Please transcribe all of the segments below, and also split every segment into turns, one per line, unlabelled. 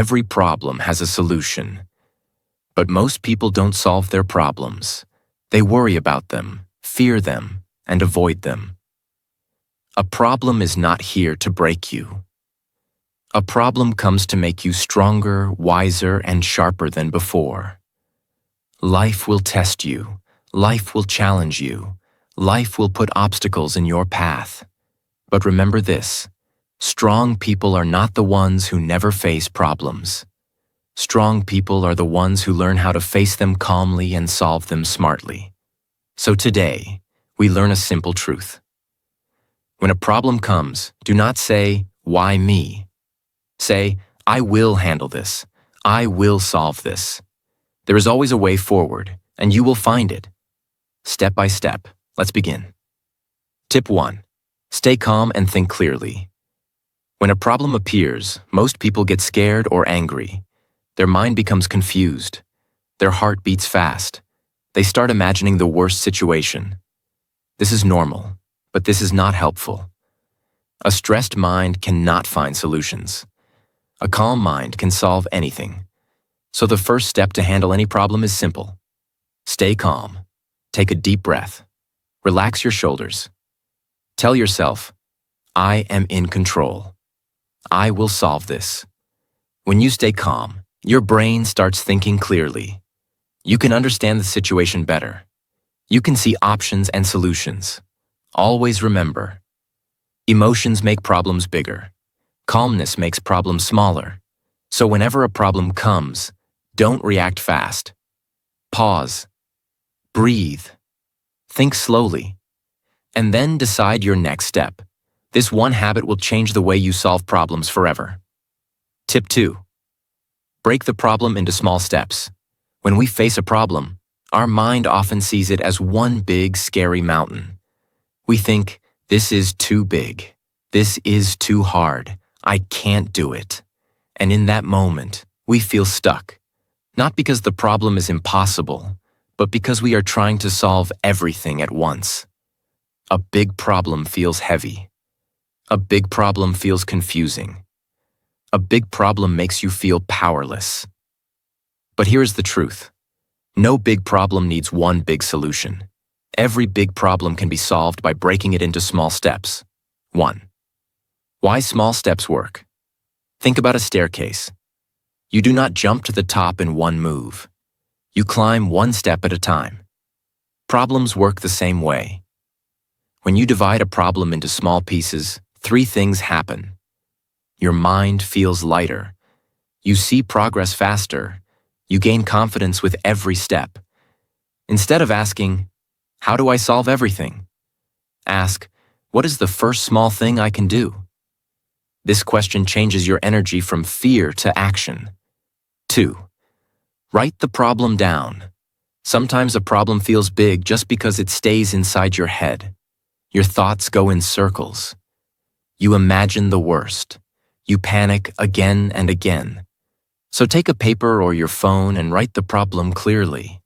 Every problem has a solution. But most people don't solve their problems. They worry about them, fear them, and avoid them. A problem is not here to break you. A problem comes to make you stronger, wiser, and sharper than before. Life will test you. Life will challenge you. Life will put obstacles in your path. But remember this: strong people are not the ones who never face problems. Strong people are the ones who learn how to face them calmly and solve them smartly. So today, we learn a simple truth. When a problem comes, do not say, "Why me?" Say, "I will handle this. I will solve this." There is always a way forward, and you will find it. Step by step, let's begin. Tip 1. Stay calm and think clearly. When a problem appears, most people get scared or angry. Their mind becomes confused. Their heart beats fast. They start imagining the worst situation. This is normal, but this is not helpful. A stressed mind cannot find solutions. A calm mind can solve anything. So the first step to handle any problem is simple. Stay calm. Take a deep breath. Relax your shoulders. Tell yourself, "I am in control. I will solve this." When you stay calm, your brain starts thinking clearly. You can understand the situation better. You can see options and solutions. Always remember, emotions make problems bigger. Calmness makes problems smaller. So whenever a problem comes, don't react fast. Pause. Breathe. Think slowly. And then decide your next step. This one habit will change the way you solve problems forever. Tip 2. Break the problem into small steps. When we face a problem, our mind often sees it as one big, scary mountain. We think, "This is too big. This is too hard. I can't do it." And in that moment, we feel stuck. Not because the problem is impossible, but because we are trying to solve everything at once. A big problem feels heavy. A big problem feels confusing. A big problem makes you feel powerless. But here's the truth. No big problem needs one big solution. Every big problem can be solved by breaking it into small steps. 1. Why small steps work? Think about a staircase. You do not jump to the top in one move. You climb one step at a time. Problems work the same way. When you divide a problem into small pieces, 3 things happen. Your mind feels lighter. You see progress faster. You gain confidence with every step. Instead of asking, "How do I solve everything?" ask, "What is the first small thing I can do?" This question changes your energy from fear to action. 2. Write the problem down. Sometimes a problem feels big just because it stays inside your head. Your thoughts go in circles. You imagine the worst. You panic again and again. So take a paper or your phone and write the problem clearly.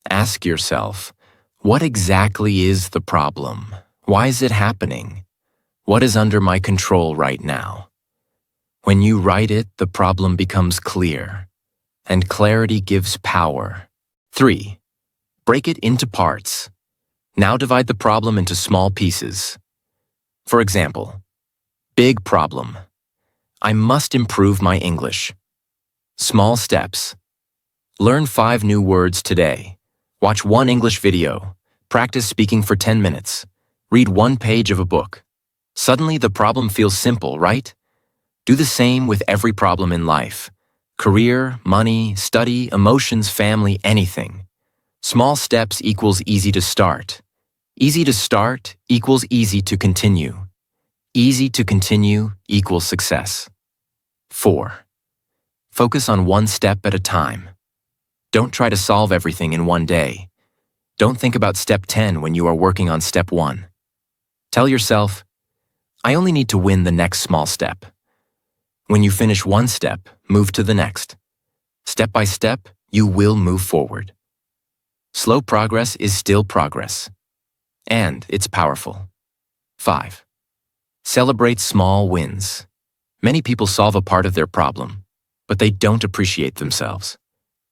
Ask yourself, what exactly is the problem? Why is it happening? What is under my control right now? When you write it, the problem becomes clear, and clarity gives power. 3. Break it into parts. Now divide the problem into small pieces. For example, big problem. I must improve my English. Small steps. Learn 5 new words today. Watch 1 English video. Practice speaking for 10 minutes. Read 1 page of a book. Suddenly the problem feels simple, right? Do the same with every problem in life. Career, money, study, emotions, family, anything. Small steps equals easy to start. Easy to start equals easy to continue. Easy to continue equals success. 4. Focus on 1 step at a time. Don't try to solve everything in one day. Don't think about step 10 when you are working on step 1. Tell yourself, I only need to win the next small step. When you finish 1 step, move to the next. Step by step, you will move forward. Slow progress is still progress. And it's powerful. 5. Celebrate small wins. Many people solve a part of their problem. but they don't appreciate themselves.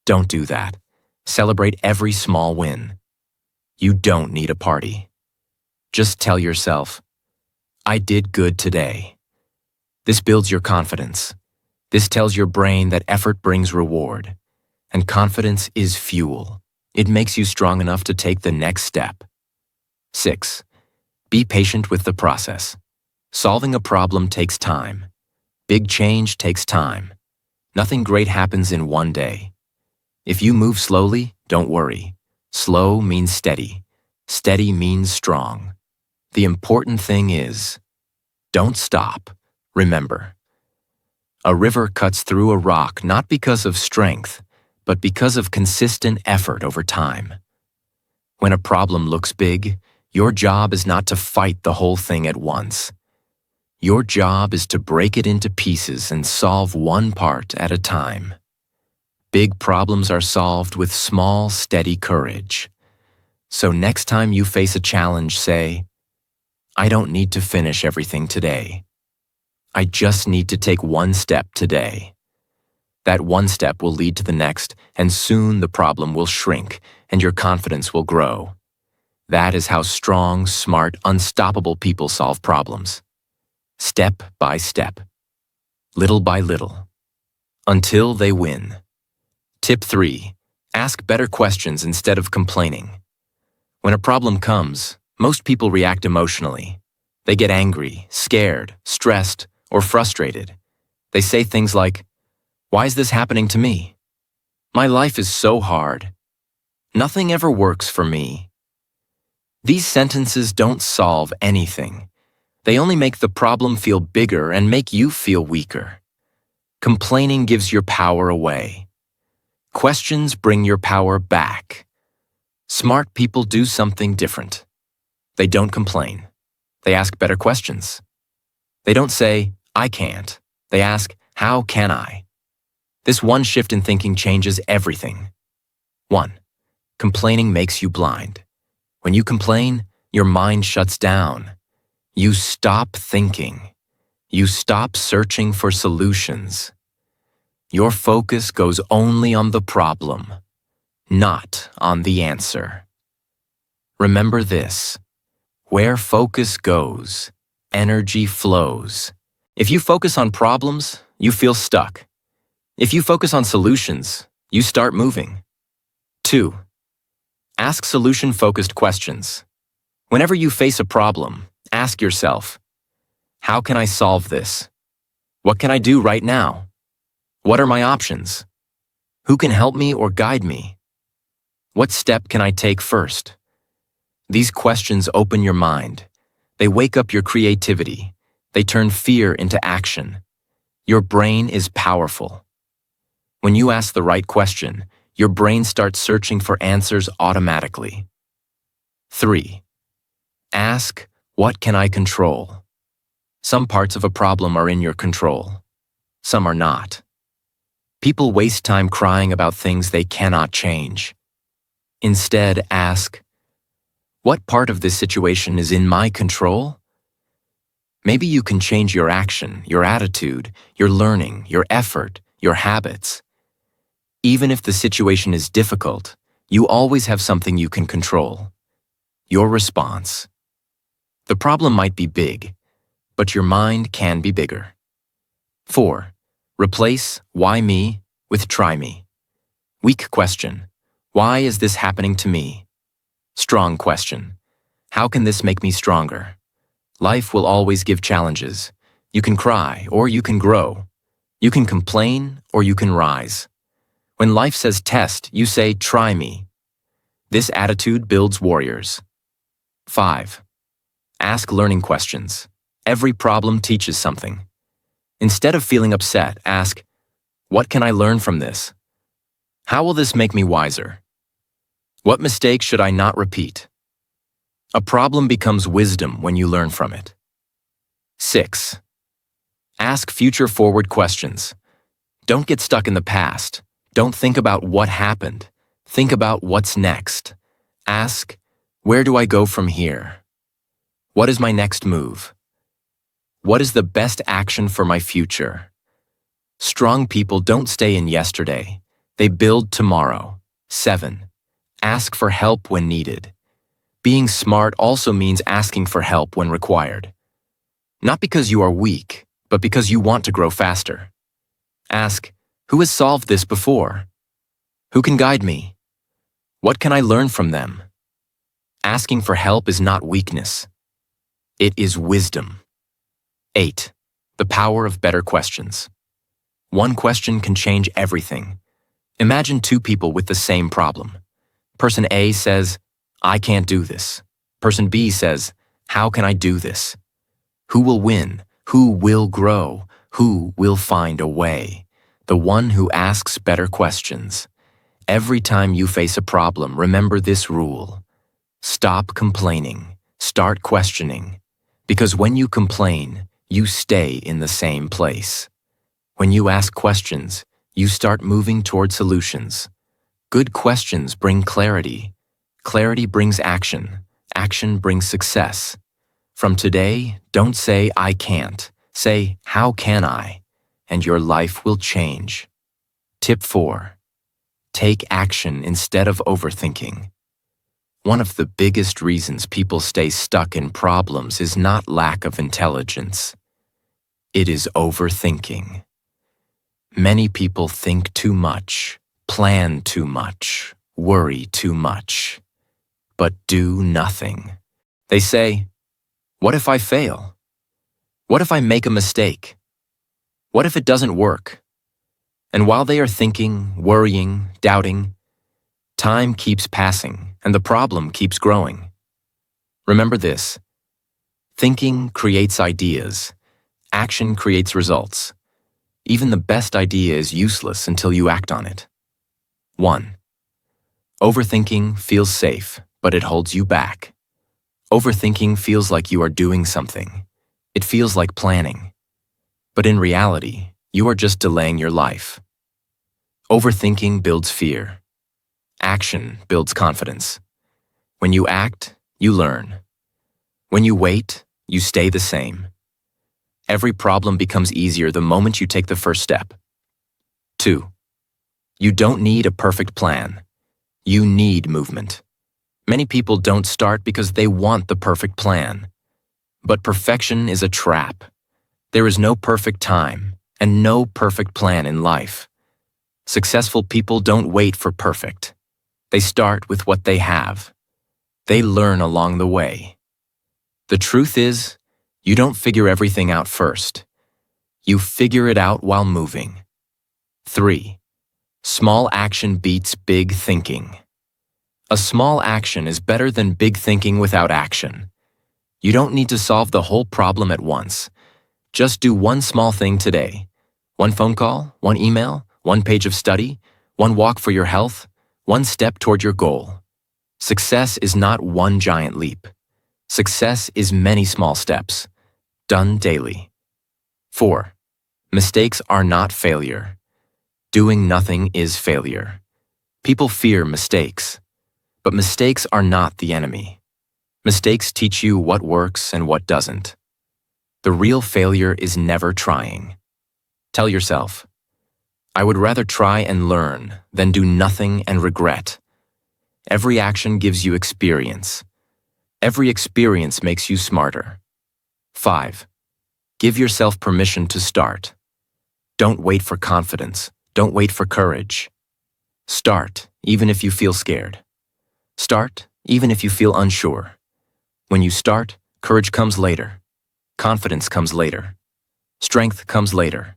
Don't do that. Celebrate every small win. You don't need a party. Just tell yourself, I did good today. This builds your confidence. This tells your brain that effort brings reward. And confidence is fuel. It makes you strong enough to take the next step. 6. Be patient with the process. Solving a problem takes time. Big change takes time. Nothing great happens in one day. If you move slowly, don't worry. Slow means steady. Steady means strong. The important thing is, don't stop. Remember, a river cuts through a rock not because of strength, but because of consistent effort over time. When a problem looks big, your job is not to fight the whole thing at once. Your job is to break it into pieces and solve one part at a time. Big problems are solved with small, steady courage. So next time you face a challenge, say, I don't need to finish everything today. I just need to take one step today. That one step will lead to the next, and soon the problem will shrink and your confidence will grow. That is how strong, smart, unstoppable people solve problems. Step by step. Little by little. Until they win. Tip 3. Ask better questions instead of complaining. When a problem comes, most people react emotionally. They get angry, scared, stressed, or frustrated. They say things like, why is this happening to me? My life is so hard. Nothing ever works for me. These sentences don't solve anything. They only make the problem feel bigger and make you feel weaker. Complaining gives your power away. Questions bring your power back. Smart people do something different. They don't complain. They ask better questions. They don't say, I can't. They ask, how can I? This one shift in thinking changes everything. 1. Complaining makes you blind. When you complain, your mind shuts down. You stop thinking. You stop searching for solutions. Your focus goes only on the problem, not on the answer. Remember this. Where focus goes, energy flows. If you focus on problems, you feel stuck. If you focus on solutions, you start moving. 2. Ask solution-focused questions. Whenever you face a problem, ask yourself, how can I solve this? What can I do right now? What are my options? Who can help me or guide me? What step can I take first? These questions open your mind. They wake up your creativity. They turn fear into action. Your brain is powerful. When you ask the right question, your brain starts searching for answers automatically. 3. Ask, what can I control? Some parts of a problem are in your control. Some are not. People waste time crying about things they cannot change. Instead, ask, what part of this situation is in my control? Maybe you can change your action, your attitude, your learning, your effort, your habits. Even if the situation is difficult, you always have something you can control. Your response. The problem might be big, but your mind can be bigger. 4. Replace why me with try me. Weak question. Why is this happening to me? Strong question. How can this make me stronger? Life will always give challenges. You can cry or you can grow. You can complain or you can rise. When life says test, you say try me. This attitude builds warriors. 5. Ask learning questions. Every problem teaches something. Instead of feeling upset, ask, what can I learn from this? How will this make me wiser? What mistake should I not repeat? A problem becomes wisdom when you learn from it. 6. Ask future-forward questions. Don't get stuck in the past. Don't think about what happened. Think about what's next. Ask, where do I go from here? What is my next move? What is the best action for my future? Strong people don't stay in yesterday. They build tomorrow. 7. Ask for help when needed. Being smart also means asking for help when required. Not because you are weak, but because you want to grow faster. Ask, who has solved this before? Who can guide me? What can I learn from them? Asking for help is not weakness. It is wisdom. 8. The power of better questions. One question can change everything. Imagine two people with the same problem. Person A says, I can't do this. Person B says, how can I do this? Who will win? Who will grow? Who will find a way? The one who asks better questions. Every time you face a problem, remember this rule. Stop complaining. Start questioning. Because when you complain, you stay in the same place. When you ask questions, you start moving toward solutions. Good questions bring clarity. Clarity brings action. Action brings success. From today, don't say, I can't. Say, how can I? And your life will change. Tip 4. Take action instead of overthinking. One of the biggest reasons people stay stuck in problems is not lack of intelligence. It is overthinking. Many people think too much, plan too much, worry too much, but do nothing. They say, what if I fail? What if I make a mistake? What if it doesn't work? And while they are thinking, worrying, doubting, time keeps passing and the problem keeps growing. Remember this. Thinking creates ideas. Action creates results. Even the best idea is useless until you act on it. 1. Overthinking feels safe, but it holds you back. Overthinking feels like you are doing something. It feels like planning. But in reality, you are just delaying your life. Overthinking builds fear. Action builds confidence. When you act, you learn. When you wait, you stay the same. Every problem becomes easier the moment you take the first step. 2. You don't need a perfect plan. You need movement. Many people don't start because they want the perfect plan. But perfection is a trap. There is no perfect time and no perfect plan in life. Successful people don't wait for perfect. They start with what they have. They learn along the way. The truth is, you don't figure everything out first. You figure it out while moving. 3. Small action beats big thinking. A small action is better than big thinking without action. You don't need to solve the whole problem at once. Just do one small thing today. One phone call, one email, one page of study, one walk for your health, one step toward your goal. Success is not one giant leap. Success is many small steps, done daily. 4. Mistakes are not failure. Doing nothing is failure. People fear mistakes, but mistakes are not the enemy. Mistakes teach you what works and what doesn't. The real failure is never trying. Tell yourself, I would rather try and learn than do nothing and regret. Every action gives you experience. Every experience makes you smarter. 5. Give yourself permission to start. Don't wait for confidence. Don't wait for courage. Start, even if you feel scared. Start, even if you feel unsure. When you start, courage comes later. Confidence comes later. Strength comes later.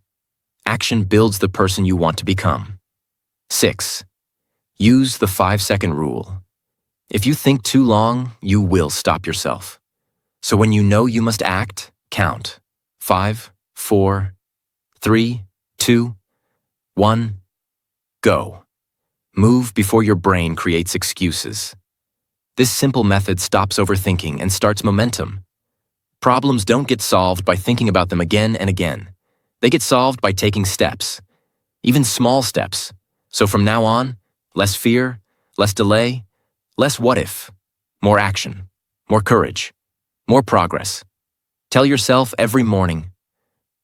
Action builds the person you want to become. 6. Use the 5-second rule. If you think too long, you will stop yourself. So when you know you must act, count. 5, 4, 3, 2, 1, go. Move before your brain creates excuses. This simple method stops overthinking and starts momentum. Problems don't get solved by thinking about them again and again. They get solved by taking steps, even small steps. So from now on, less fear, less delay, less what if, more action, more courage, more progress. Tell yourself every morning,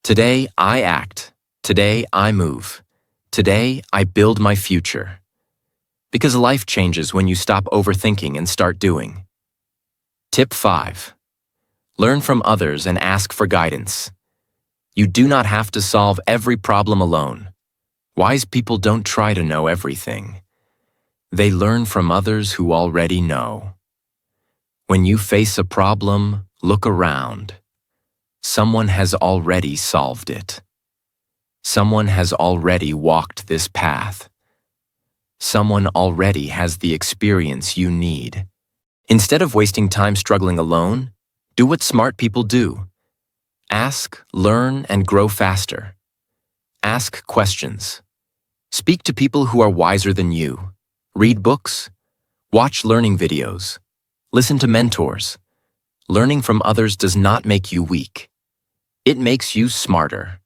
today I act, Today, I move. Today, I build my future. Because life changes when you stop overthinking and start doing. Tip 5. Learn from others and ask for guidance. You do not have to solve every problem alone. Wise people don't try to know everything. They learn from others who already know. When you face a problem, look around. Someone has already solved it. Someone has already walked this path. Someone already has the experience you need. Instead of wasting time struggling alone, do what smart people do. Ask, learn, and grow faster. Ask questions. Speak to people who are wiser than you. Read books. Watch learning videos. Listen to mentors. Learning from others does not make you weak. It makes you smarter.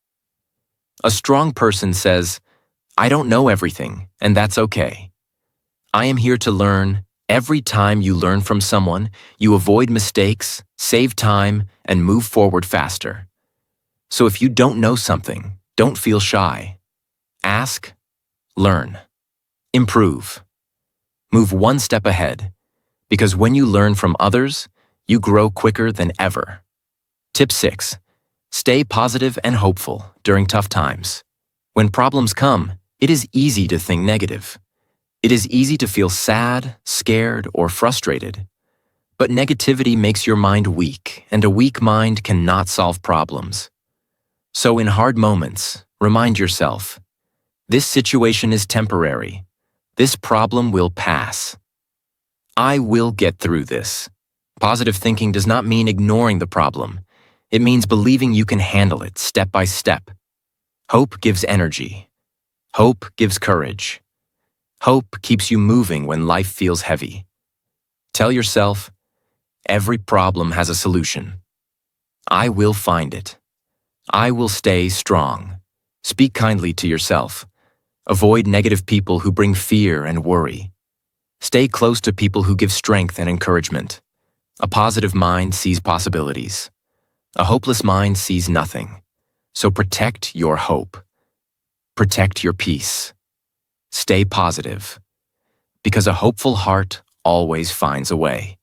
A strong person says, "I don't know everything, and that's okay. I am here to learn." Every time you learn from someone, you avoid mistakes, save time, and move forward faster. So if you don't know something, don't feel shy. Ask, learn, improve. Move one step ahead, because when you learn from others, you grow quicker than ever. Tip 6. Stay positive and hopeful during tough times. When problems come, it is easy to think negative. It is easy to feel sad, scared, or frustrated. But negativity makes your mind weak, and a weak mind cannot solve problems. So in hard moments, remind yourself, this situation is temporary. This problem will pass. I will get through this. Positive thinking does not mean ignoring the problem. It means believing you can handle it step by step. Hope gives energy. Hope gives courage. Hope keeps you moving when life feels heavy. Tell yourself, every problem has a solution. I will find it. I will stay strong. Speak kindly to yourself. Avoid negative people who bring fear and worry. Stay close to people who give strength and encouragement. A positive mind sees possibilities. A hopeless mind sees nothing. So protect your hope. Protect your peace. Stay positive, because a hopeful heart always finds a way.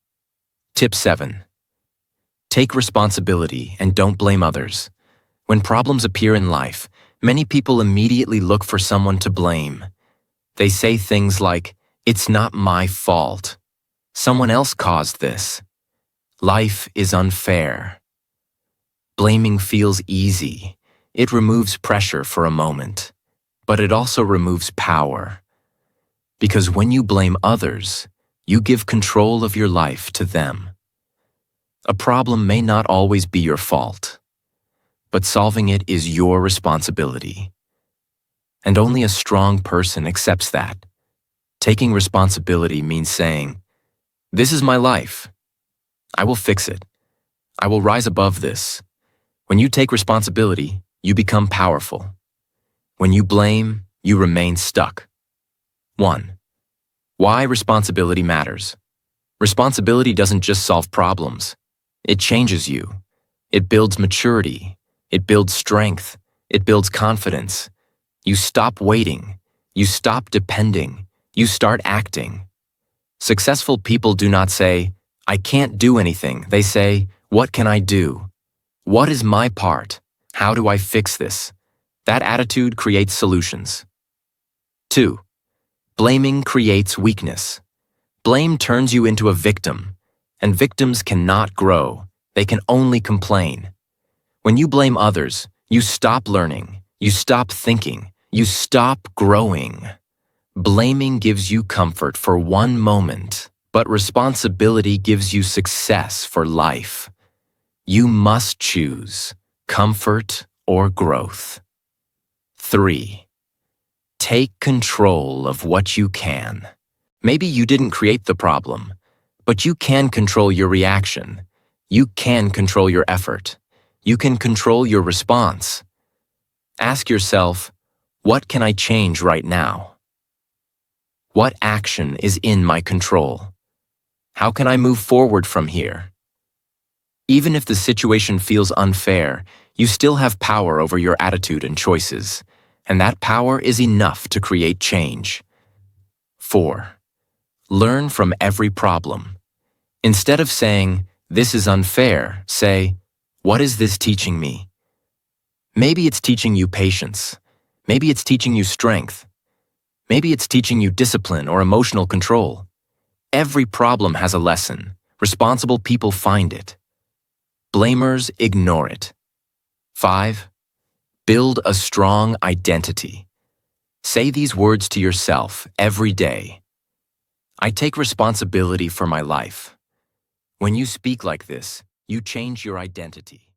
Tip 7. Take responsibility and don't blame others. When problems appear in life, many people immediately look for someone to blame. They say things like, "It's not my fault. Someone else caused this. Life is unfair." Blaming feels easy. It removes pressure for a moment. But it also removes power. Because when you blame others, you give control of your life to them. A problem may not always be your fault, but solving it is your responsibility. And only a strong person accepts that. Taking responsibility means saying, "This is my life. I will fix it. I will rise above this." When you take responsibility, you become powerful. When you blame, you remain stuck. 1. Why responsibility matters. Responsibility doesn't just solve problems. It changes you. It builds maturity. It builds strength. It builds confidence. You stop waiting. You stop depending. You start acting. Successful people do not say, "I can't do anything." They say, "What can I do? What is my part? How do I fix this?" That attitude creates solutions. 2. Blaming creates weakness. Blame turns you into a victim, and victims cannot grow. They can only complain. When you blame others, you stop learning, you stop thinking, you stop growing. Blaming gives you comfort for one moment, but responsibility gives you success for life. You must choose comfort or growth. 3. Take control of what you can. Maybe you didn't create the problem, but you can control your reaction. You can control your effort. You can control your response. Ask yourself, what can I change right now? What action is in my control? How can I move forward from here? Even if the situation feels unfair, you still have power over your attitude and choices, and that power is enough to create change. 4. Learn from every problem. Instead of saying, "This is unfair," say, "What is this teaching me?" Maybe it's teaching you patience. Maybe it's teaching you strength. Maybe it's teaching you discipline or emotional control. Every problem has a lesson. Responsible people find it. Blamers ignore it. 5. Build a strong identity. Say these words to yourself every day. I take responsibility for my life. When you speak like this, you change your identity.